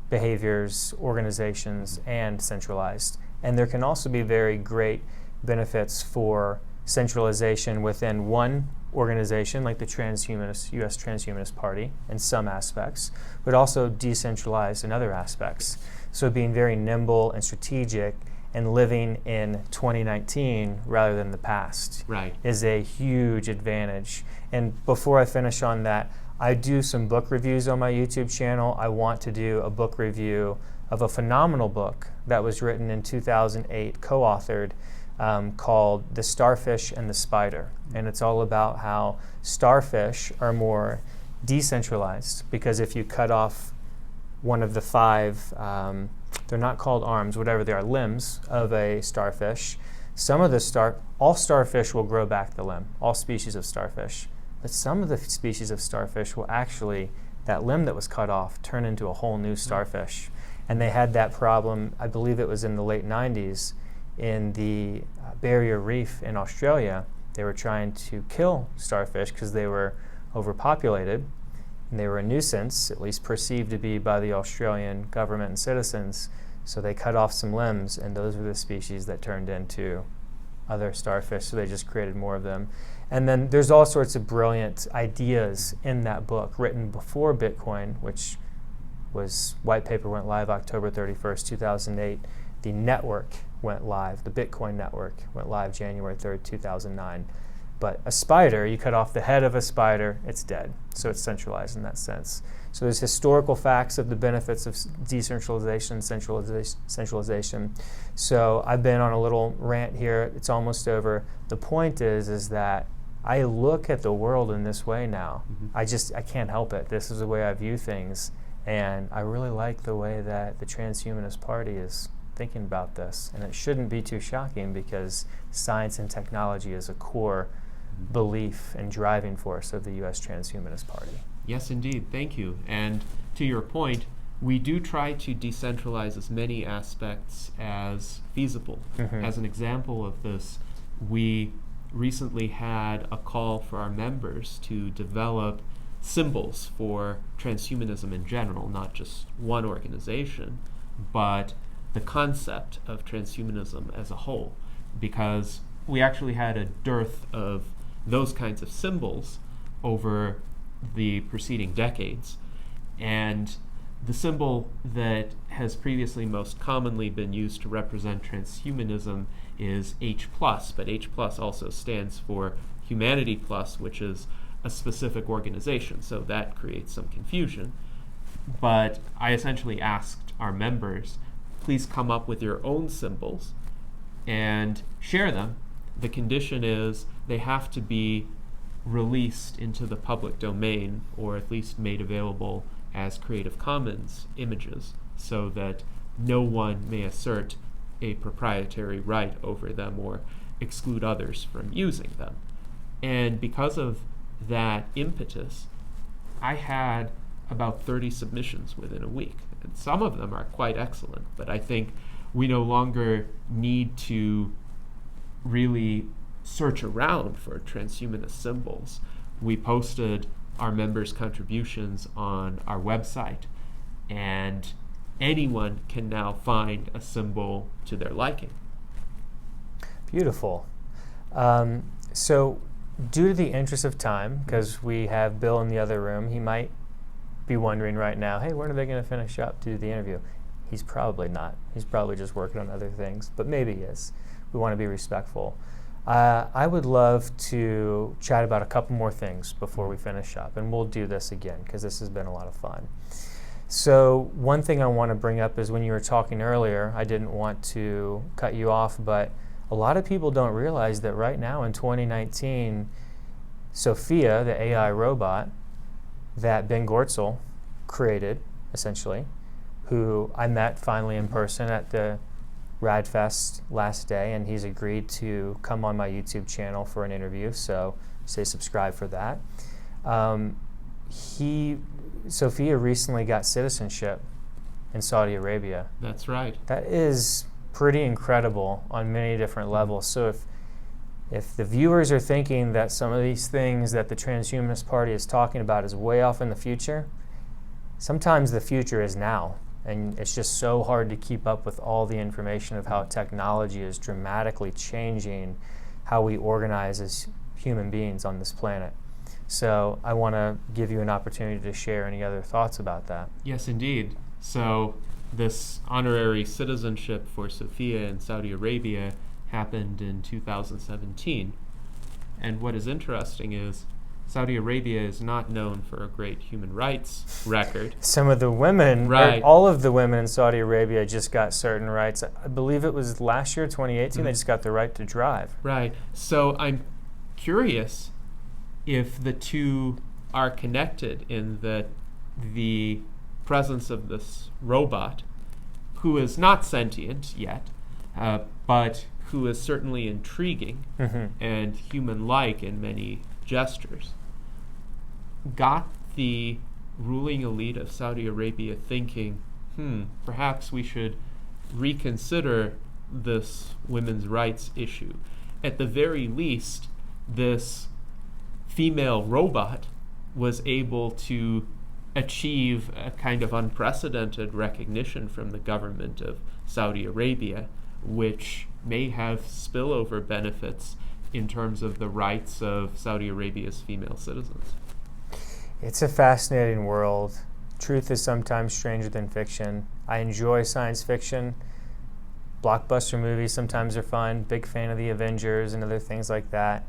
behaviors, organizations, and centralized. And there can also be very great benefits for centralization within one organization, like the US Transhumanist Party in some aspects, but also decentralized in other aspects. So being very nimble and strategic and living in 2019 rather than the past is a huge advantage. And before I finish on that, I do some book reviews on my YouTube channel. I want to do a book review of a phenomenal book that was written in 2008, co-authored, called The Starfish and the Spider. And it's all about how starfish are more decentralized, because if you cut off one of the five, they're not called arms, whatever they are, limbs of a starfish, all starfish will grow back the limb, all species of starfish. But some of the species of starfish will actually, that limb that was cut off, turn into a whole new starfish. And they had that problem, I believe it was in the late 90s, in the Barrier Reef in Australia. They were trying to kill starfish because they were overpopulated, and they were a nuisance, at least perceived to be by the Australian government and citizens. So they cut off some limbs, and those were the species that turned into other starfish, so they just created more of them. And then there's all sorts of brilliant ideas in that book, written before Bitcoin, which was, white paper went live October 31st, 2008. The network went live, the Bitcoin network went live January 3rd, 2009. But a spider, you cut off the head of a spider, it's dead. So it's centralized in that sense. So there's historical facts of the benefits of decentralization, centralization. So I've been on a little rant here. It's almost over. The point is that I look at the world in this way now. I can't help it. This is the way I view things. And I really like the way that the Transhumanist Party is thinking about this. And it shouldn't be too shocking, because science and technology is a core belief and driving force of the US Transhumanist Party. Yes, indeed. Thank you. And to your point, we do try to decentralize as many aspects as feasible. As an example of this, we recently had a call for our members to develop symbols for transhumanism in general, not just one organization, but the concept of transhumanism as a whole, because we actually had a dearth of those kinds of symbols over the preceding decades. And the symbol that has previously most commonly been used to represent transhumanism is H+, but H+ also stands for Humanity Plus, which is a specific organization, so that creates some confusion. But I essentially asked our members, please come up with your own symbols and share them. The condition is they have to be released into the public domain, or at least made available as Creative Commons images, so that no one may assert a proprietary right over them or exclude others from using them. And because of that impetus, I had about 30 submissions within a week. And some of them are quite excellent, but I think we no longer need to really search around for transhumanist symbols. We posted our members' contributions on our website, and anyone can now find a symbol to their liking. Beautiful. So due to the interest of time, because we have Bill in the other room, he might be wondering right now, hey, when are they going to finish up to do the interview? He's probably not. He's probably just working on other things, but maybe he is. We want to be respectful. I would love to chat about a couple more things before we finish up, and we'll do this again because this has been a lot of fun. So one thing I want to bring up is when you were talking earlier, I didn't want to cut you off, but a lot of people don't realize that right now in 2019, Sofia, the AI robot that Ben Goertzel created, essentially, who I met finally in person at the RAADfest last day, and he's agreed to come on my YouTube channel for an interview, so say subscribe for that. Sofia recently got citizenship in Saudi Arabia. That's right. That is pretty incredible on many different levels. So if the viewers are thinking that some of these things that the Transhumanist Party is talking about is way off in the future, sometimes the future is now. And it's just so hard to keep up with all the information of how technology is dramatically changing how we organize as human beings on this planet. So I want to give you an opportunity to share any other thoughts about that. Yes, indeed. So this honorary citizenship for Sofia in Saudi Arabia happened in 2017. And what is interesting is Saudi Arabia is not known for a great human rights record. Some of the women, Right. all of the women in Saudi Arabia just got certain rights. I believe it was last year, 2018, they just got the right to drive. Right. So I'm curious if the two are connected in that the presence of this robot, who is not sentient yet, but who is certainly intriguing and human-like in many gestures, got the ruling elite of Saudi Arabia thinking, perhaps we should reconsider this women's rights issue. At the very least, this female robot was able to achieve a kind of unprecedented recognition from the government of Saudi Arabia, which may have spillover benefits in terms of the rights of Saudi Arabia's female citizens. It's a fascinating world. Truth is sometimes stranger than fiction. I enjoy science fiction. Blockbuster movies sometimes are fun. Big fan of the Avengers and other things like that.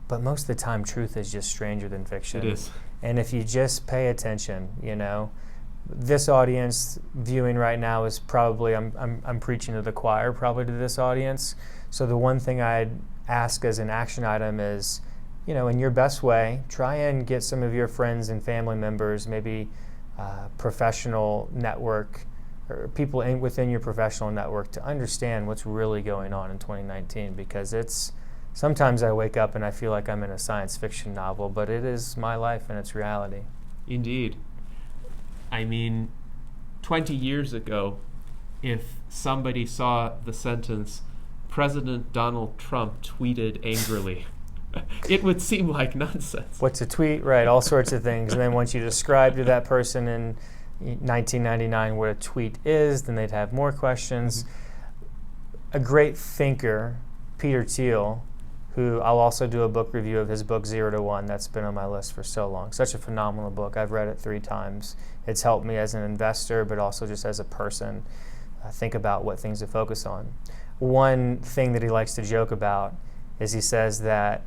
But most of the time, truth is just stranger than fiction. It is. And if you just pay attention, this audience viewing right now is probably, I'm preaching to the choir probably to this audience. So the one thing I'd ask as an action item is, in your best way, try and get some of your friends and family members, maybe professional network, or people within your professional network to understand what's really going on in 2019, because sometimes I wake up and I feel like I'm in a science fiction novel, but it is my life and it's reality. Indeed. I mean, 20 years ago, if somebody saw the sentence, President Donald Trump tweeted angrily, it would seem like nonsense. What's a tweet? Right, all sorts of things. And then once you describe to that person in 1999 what a tweet is, then they'd have more questions. A great thinker, Peter Thiel, who I'll also do a book review of his book 0 to 1. That's been on my list for so long. Such a phenomenal book. I've read it 3 times. It's helped me as an investor, but also just as a person, think about what things to focus on. One thing that he likes to joke about is he says that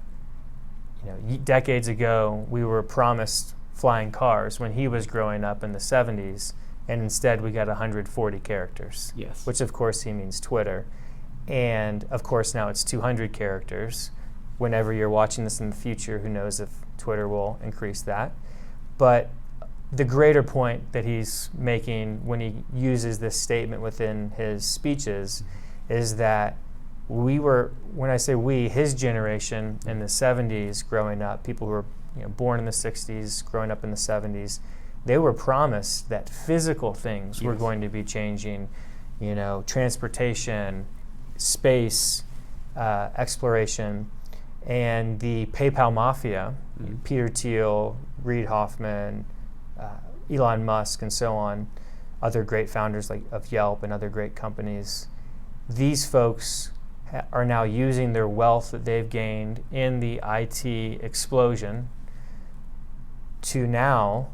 decades ago we were promised flying cars when he was growing up in the 70s, and instead we got 140 characters. Yes. Which of course he means Twitter. And of course now it's 200 characters. Whenever you're watching this in the future, who knows if Twitter will increase that. But the greater point that he's making when he uses this statement within his speeches is that when I say we, his generation in the 70s growing up, people who were born in the 60s, growing up in the 70s, they were promised that physical things were going to be changing, transportation, space, exploration, and the PayPal mafia, Peter Thiel, Reid Hoffman, Elon Musk, and so on, other great founders of Yelp and other great companies. These folks are now using their wealth that they've gained in the IT explosion to now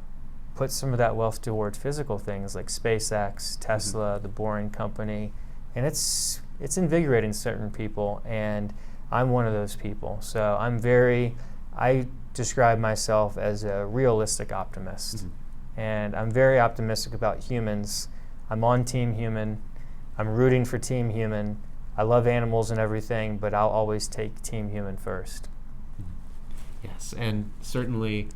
put some of that wealth towards physical things like SpaceX, Tesla, the Boring Company, and it's invigorating certain people, and I'm one of those people. So I describe myself as a realistic optimist, and I'm very optimistic about humans. I'm on Team Human. I'm rooting for Team Human. I love animals and everything, but I'll always take Team Human first. Yes, and certainly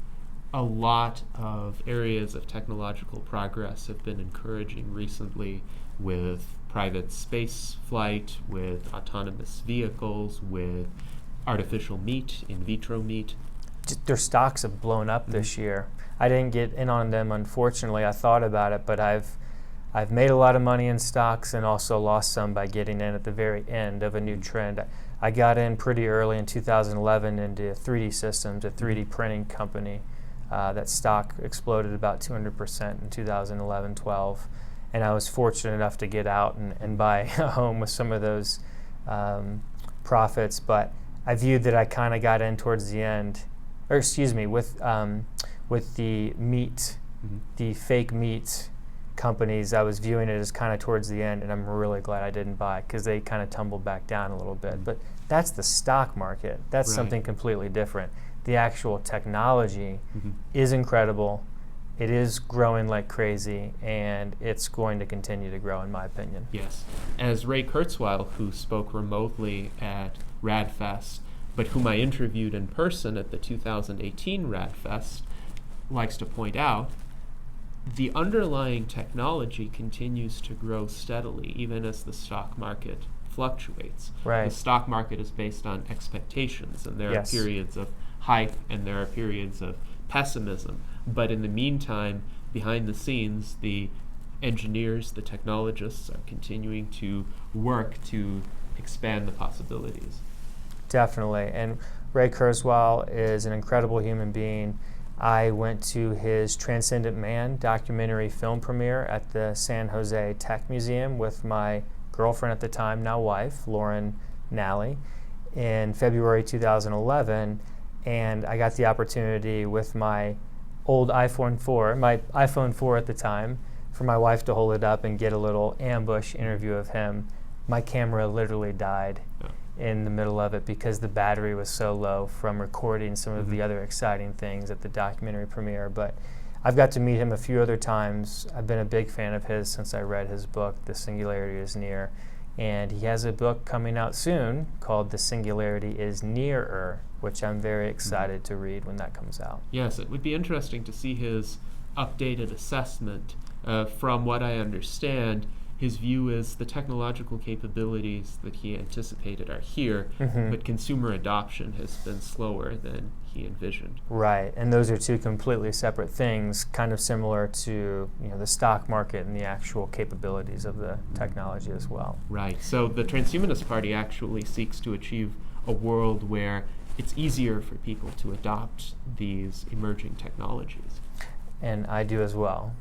a lot of areas of technological progress have been encouraging recently, with private space flight, with autonomous vehicles, with artificial meat, in vitro meat. Their stocks have blown up this year. I didn't get in on them, unfortunately. I thought about it, but I've made a lot of money in stocks and also lost some by getting in at the very end of a new trend. I got in pretty early in 2011 into 3D Systems, a 3D printing company. That stock exploded about 200% in 2011-12, and I was fortunate enough to get out and buy a home with some of those profits. But I viewed that I kind of got in towards the end, or excuse me, with the meat, the fake meat companies. I was viewing it as kind of towards the end, and I'm really glad I didn't buy because they kind of tumbled back down a little bit. But that's the stock market. That's something completely different. The actual technology is incredible. It is growing like crazy, and it's going to continue to grow, in my opinion. Yes. As Ray Kurzweil, who spoke remotely at RAADfest, but whom I interviewed in person at the 2018 RAADfest, likes to point out, the underlying technology continues to grow steadily, even as the stock market fluctuates. Right. The stock market is based on expectations, and there are periods of hype and there are periods of pessimism. But in the meantime, behind the scenes, the engineers, the technologists are continuing to work to expand the possibilities. Definitely. And Ray Kurzweil is an incredible human being. I went to his Transcendent Man documentary film premiere at the San Jose Tech Museum with my girlfriend at the time, now wife, Lauren Nally, in February 2011. And I got the opportunity with my old iPhone 4, my iPhone 4 at the time, for my wife to hold it up and get a little ambush interview of him. My camera literally died in the middle of it because the battery was so low from recording some of the other exciting things at the documentary premiere. But I've got to meet him a few other times. I've been a big fan of his since I read his book, The Singularity is Near. And he has a book coming out soon called The Singularity is Nearer, which I'm very excited to read when that comes out. Yes, it would be interesting to see his updated assessment. From what I understand, his view is the technological capabilities that he anticipated are here, but consumer adoption has been slower than he envisioned. Right, and those are two completely separate things, kind of similar to the stock market and the actual capabilities of the technology as well. Right, so the Transhumanist Party actually seeks to achieve a world where it's easier for people to adopt these emerging technologies. And I do as well.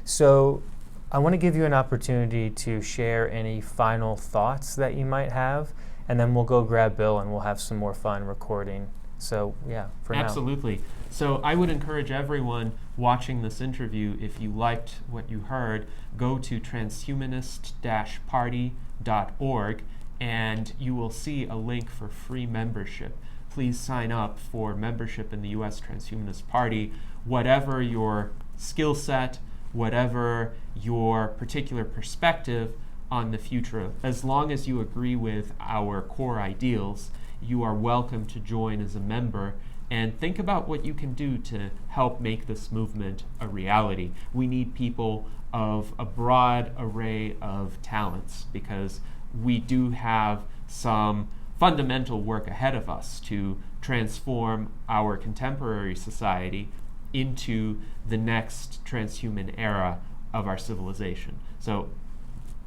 So I want to give you an opportunity to share any final thoughts that you might have, and then we'll go grab Bill and we'll have some more fun recording. So yeah, for now. Absolutely. So I would encourage everyone watching this interview, if you liked what you heard, go to transhumanist-party.org and you will see a link for free membership. Please sign up for membership in the US Transhumanist Party. Whatever your skill set, whatever your particular perspective on the future, as long as you agree with our core ideals, you are welcome to join as a member and think about what you can do to help make this movement a reality. We need people of a broad array of talents because we do have some fundamental work ahead of us to transform our contemporary society into the next transhuman era of our civilization. So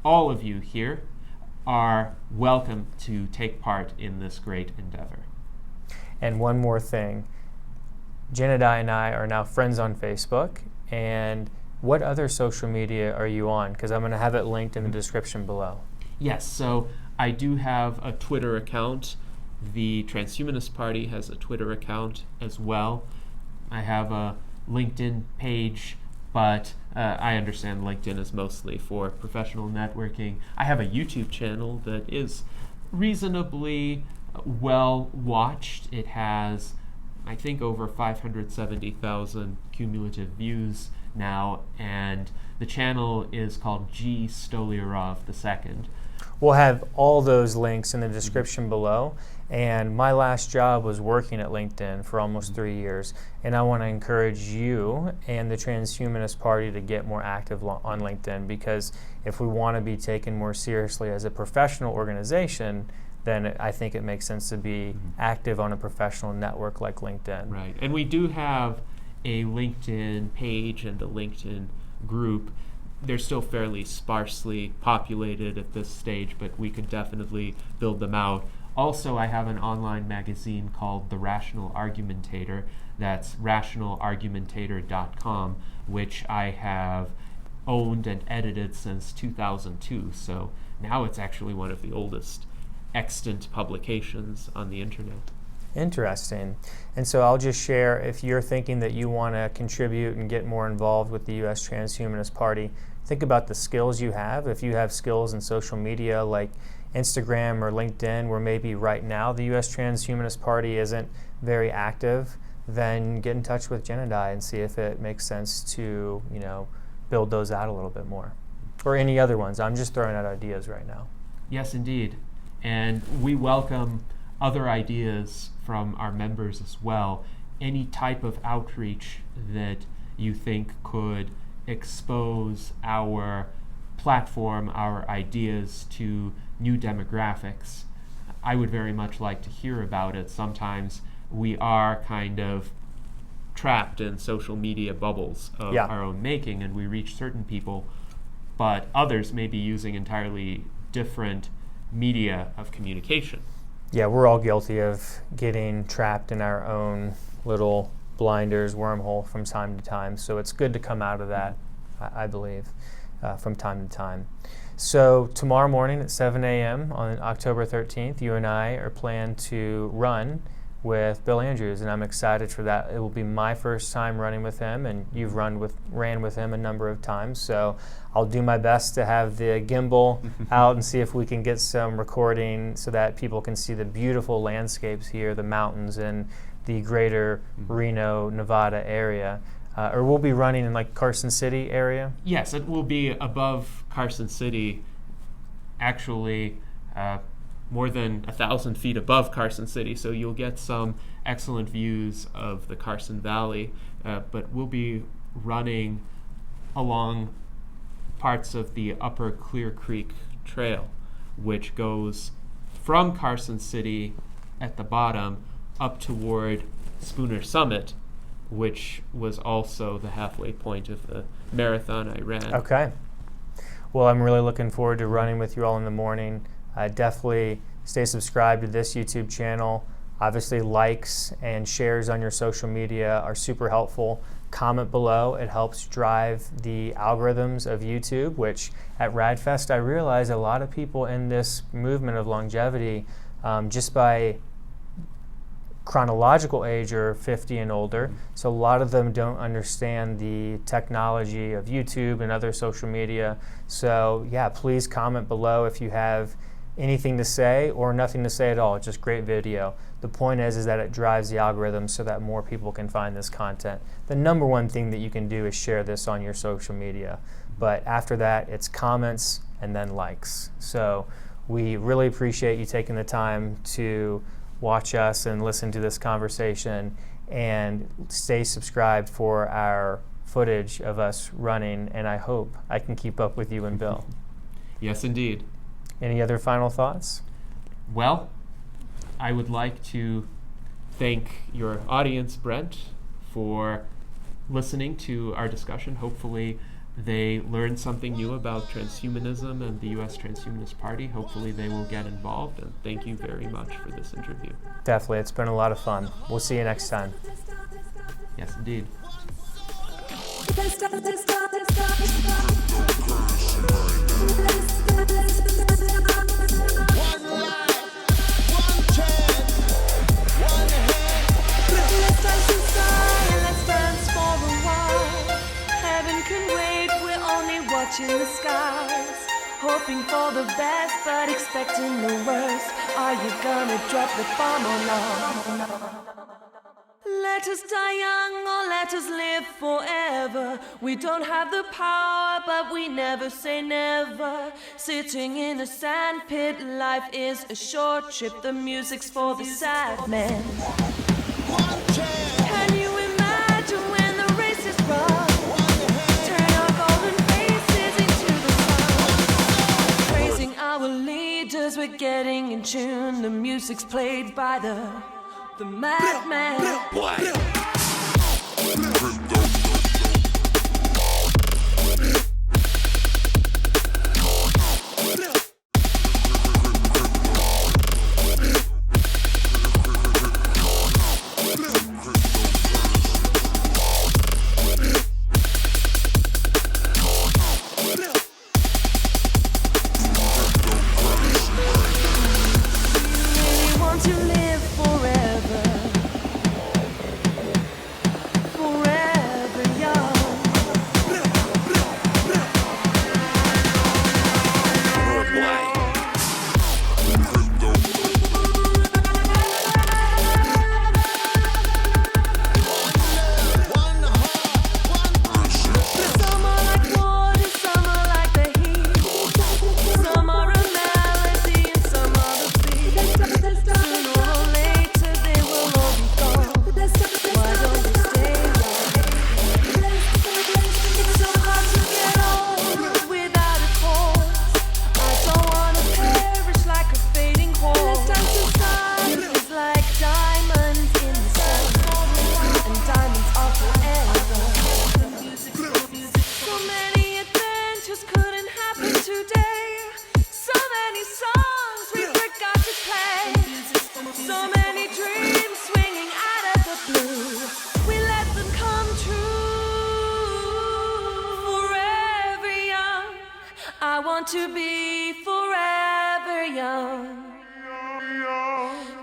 all of you here are welcome to take part in this great endeavor. And one more thing, Gennady and I are now friends on Facebook, and what other social media are you on? Because I'm going to have it linked in the description below. Yes, so I do have a Twitter account. The Transhumanist Party has a Twitter account as well. I have a LinkedIn page, but I understand LinkedIn is mostly for professional networking. I have a YouTube channel that is reasonably well watched. It has, I think, over 570,000 cumulative views now, and The channel is called G. Stolyarov II. We'll have all those links in the description below. And my last job was working at LinkedIn for almost 3 years. And I want to encourage you and the Transhumanist Party to get more active on LinkedIn, because if we want to be taken more seriously as a professional organization, then I think it makes sense to be active on a professional network like LinkedIn. Right. And we do have a LinkedIn page and a LinkedIn group. They're still fairly sparsely populated at this stage, but we could definitely build them out. Also, I have an online magazine called The Rational Argumentator. That's rationalargumentator.com, which I have owned and edited since 2002. So now it's actually one of the oldest extant publications on the internet. Interesting. And so I'll just share, if you're thinking that you want to contribute and get more involved with the US Transhumanist Party, think about the skills you have. If you have skills in social media like Instagram or LinkedIn, where maybe right now the US Transhumanist Party isn't very active, then get in touch with Gennady and see if it makes sense to, build those out a little bit more. Or any other ones. I'm just throwing out ideas right now. Yes, indeed. And we welcome other ideas from our members as well. Any type of outreach that you think could expose our platform, our ideas to new demographics, I would very much like to hear about it. Sometimes we are kind of trapped in social media bubbles of our own making, and we reach certain people, but others may be using entirely different media of communication. Yeah, we're all guilty of getting trapped in our own little blinders, wormhole from time to time. So it's good to come out of that, I believe, from time to time. So tomorrow morning at 7 a.m. on October 13th, you and I are planned to run with Bill Andrews, and I'm excited for that. It will be my first time running with him, and you've ran with him a number of times. So I'll do my best to have the gimbal out and see if we can get some recording so that people can see the beautiful landscapes here, the mountains and the greater Reno, Nevada area. Or we'll be running in like Carson City area? Yes, it will be above Carson City, actually more than 1,000 feet above Carson City, so you'll get some excellent views of the Carson Valley, but we'll be running along parts of the upper Clear Creek Trail, which goes from Carson City at the bottom up toward Spooner Summit, which was also the halfway point of the marathon I ran. Okay. Well, I'm really looking forward to running with you all in the morning. Definitely stay subscribed to this YouTube channel. Obviously, likes and shares on your social media are super helpful. Comment below. It helps drive the algorithms of YouTube, which at RAADfest I realize a lot of people in this movement of longevity, just by chronological age, are 50 and older. So a lot of them don't understand the technology of YouTube and other social media. So yeah, please comment below if you have anything to say or nothing to say at all. It's just great video. The point is that it drives the algorithm so that more people can find this content. The number one thing that you can do is share this on your social media. But after that, it's comments and then likes. So we really appreciate you taking the time to watch us and listen to this conversation, and stay subscribed for our footage of us running, and I hope I can keep up with you and Bill. Yes, indeed. Any other final thoughts? Well, I would like to thank your audience, Brent, for listening to our discussion. Hopefully they learned something new about transhumanism and the US Transhumanist Party. Hopefully they will get involved, and thank you very much for this interview. Definitely, it's been a lot of fun. We'll see you next time. Yes, indeed. One life, one chance, one head. Let's touch the sky and let's dance for a while. Heaven can wait, we're only watching the skies. Hoping for the best, but expecting the worst. Are you gonna drop the bomb or not? Let us die young or let us live forever. We don't have the power, but we never say never. Sitting in a sand pit, life is a short trip. The music's for the sad men. One chance. Can you imagine when the race is run? Turn our golden faces into the sun. Praising our leaders, we're getting in tune. The music's played by the madman. To be forever young.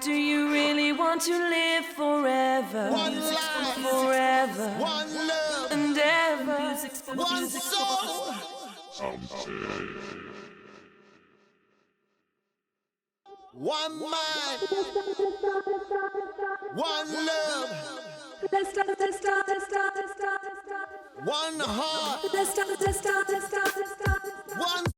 Do you really want to live forever? One life. Forever. One love. And ever. One soul. One mind. One love. One heart. One